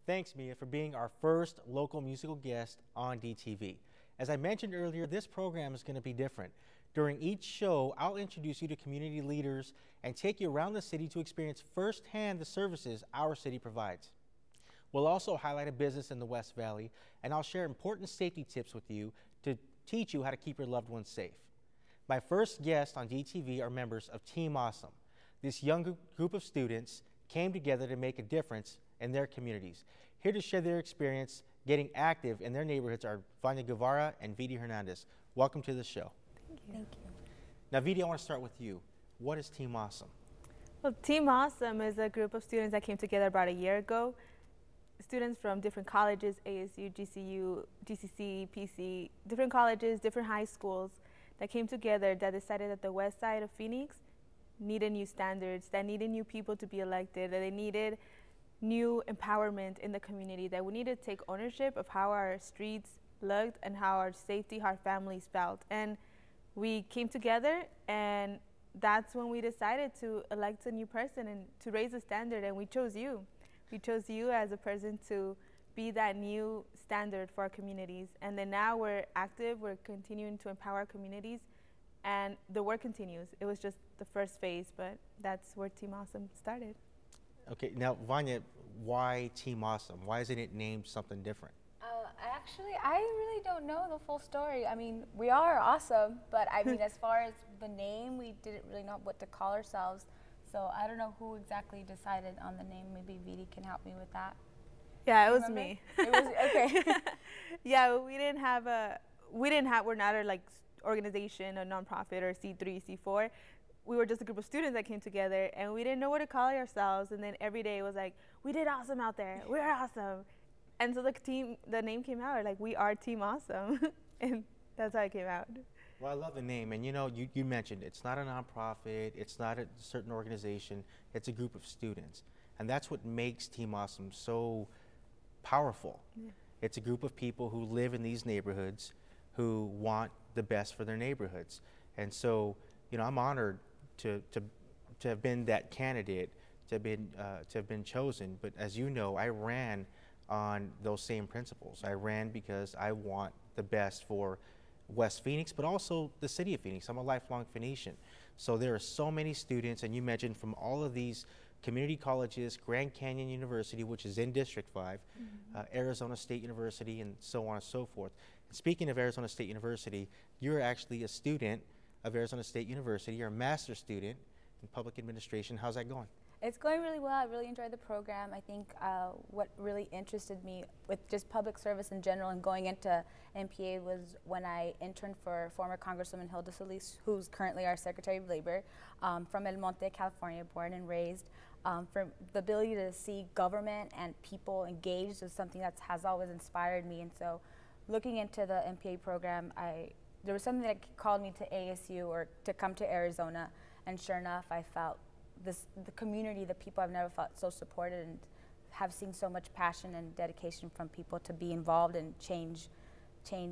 Thanks, Mia, for being our first local musical guest on DTV. As I mentioned earlier, this program is going to be different. During each show, I'll introduce you to community leaders and take you around the city to experience firsthand the services our city provides. We'll also highlight a business in the West Valley, and I'll share important safety tips with you to teach you how to keep your loved ones safe. My first guests on DTV are members of Team Awesome. This young group of students came together to make a difference in their communities. Here to share their experience getting active in their neighborhoods are Vania Guevara and Hernandez. Welcome to the show. Thank you. Thank you. Now, Vidi, I want to start with you. What is Team Awesome? Well, Team Awesome is a group of students that came together about a year ago. Students from different colleges, ASU, GCU, GCC, PC, different colleges, different high schools that came together that decided that the west side of Phoenix needed new standards, that needed new people to be elected, that they needed new empowerment in the community, that we needed to take ownership of how our streets looked and how our safety, our families felt. And we came together, and that's when we decided to elect a new person and to raise the standard, and we chose you. We chose you as a person to be that new standard for our communities. And then now we're active, we're continuing to empower our communities, and the work continues. It was just the first phase, but that's where Team Awesome started. Okay, now Vania, why Team Awesome? Why isn't it named something different? I really don't know the full story. I mean, we are awesome, but I mean, as far as the name, we didn't really know what to call ourselves. So I don't know who exactly decided on the name. Maybe Vidi can help me with that. Yeah, it was me. It was, okay. Yeah, we're not a organization, a nonprofit or C3, C4. We were just a group of students that came together, and we didn't know what to call ourselves. And then every day it was like, we did awesome out there. We're awesome. And so the name came out, like, we are Team Awesome. And that's how it came out. Well, I love the name. And you know, you mentioned it's not a nonprofit, it's not a certain organization, it's a group of students. And that's what makes Team Awesome so powerful. Yeah. It's a group of people who live in these neighborhoods who want the best for their neighborhoods. And so, you know, I'm honored to have been that candidate, to have been chosen. But as you know, I ran on those same principles. I ran because I want the best for West Phoenix, but also the city of Phoenix. I'm a lifelong Phoenician. So there are so many students, and you mentioned from all of these community colleges, Grand Canyon University, which is in District 5, Arizona State University, and so on and so forth. And speaking of Arizona State University, you're actually a student of Arizona State University. You're a master's student in public administration. How's that going? It's going really well. I really enjoyed the program. I think what really interested me with just public service in general and going into MPA was when I interned for former Congresswoman Hilda Solis, who's currently our Secretary of Labor, from El Monte, California, born and raised. For the ability to see government and people engaged is something that has always inspired me. And so looking into the MPA program, there was something that called me to ASU or to come to Arizona, and sure enough, I felt the community, the people, I've never felt so supported and have seen so much passion and dedication from people to be involved and change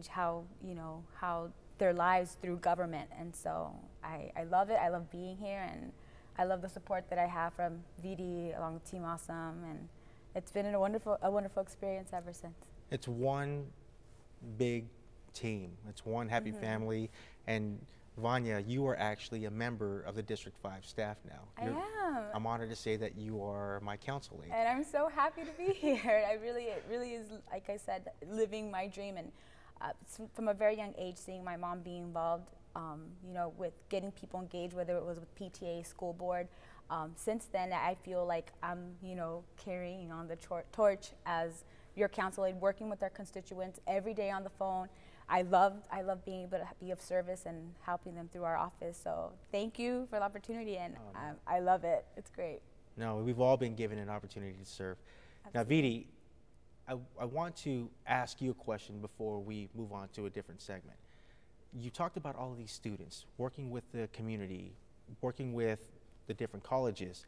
how, you know, how their lives through government. And so I love it. I love being here, and I love the support that I have from VD along with Team Awesome, and it's been a wonderful experience ever since. It's one big team. It's one happy family. And Vania, you are actually a member of the District 5 staff now. I am. I'm honored to say that you are my council lady. And I'm so happy to be here. It really is, like I said, living my dream. And from a very young age, seeing my mom being involved, you know, with getting people engaged, whether it was with PTA, school board. Since then, I feel like I'm, you know, carrying on the torch as your council aide, working with our constituents every day on the phone. I love being able to be of service and helping them through our office. So thank you for the opportunity, and I love it. It's great. No, we've all been given an opportunity to serve. Absolutely. Now, Vidi, I want to ask you a question before we move on to a different segment. You talked about all of these students working with the community, working with the different colleges.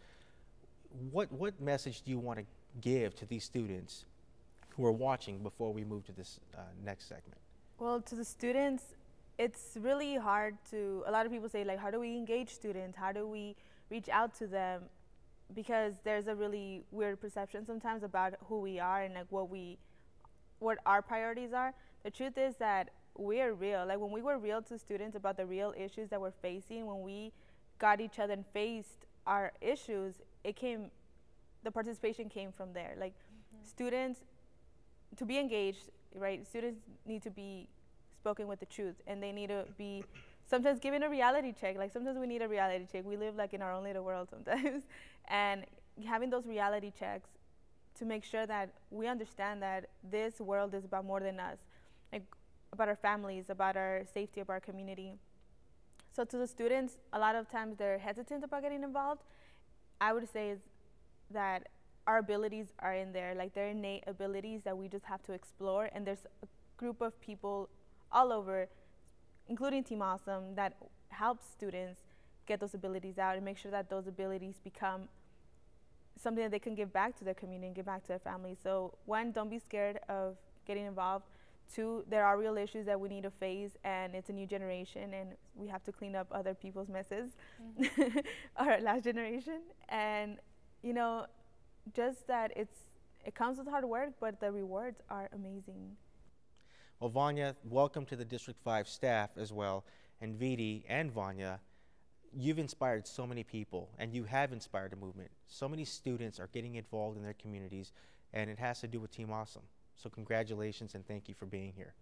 What message do you want to give to these students who are watching before we move to this next segment? Well, to the students, it's really hard to, a lot of people say, like, how do we engage students? How do we reach out to them? because there's a really weird perception sometimes about who we are and like what our priorities are. The truth is that we're real. Like when we were real to students about the real issues that we're facing, when we got each other and faced our issues, the participation came from there. Like students, to be engaged, right? Students need to be spoken with the truth, and they need to be sometimes given a reality check. Like sometimes we need a reality check. We live like in our own little world sometimes, and having those reality checks to make sure that we understand that this world is about more than us, like about our families, about our safety, about our community. So to the students, a lot of times they're hesitant about getting involved. I would say is that our abilities are in there, like they're innate abilities that we just have to explore, and there's a group of people all over, including Team Awesome, that helps students get those abilities out and make sure that those abilities become something that they can give back to their community and give back to their families. So one, don't be scared of getting involved. Two, there are real issues that we need to face, and it's a new generation, and we have to clean up other people's messes, our last generation. And you know, just that it comes with hard work, but the rewards are amazing. Well, Vania, welcome to the District 5 staff as well, and Vidi and Vania. You've inspired so many people, and you have inspired a movement. So many students are getting involved in their communities, and it has to do with Team Awesome. So congratulations and thank you for being here.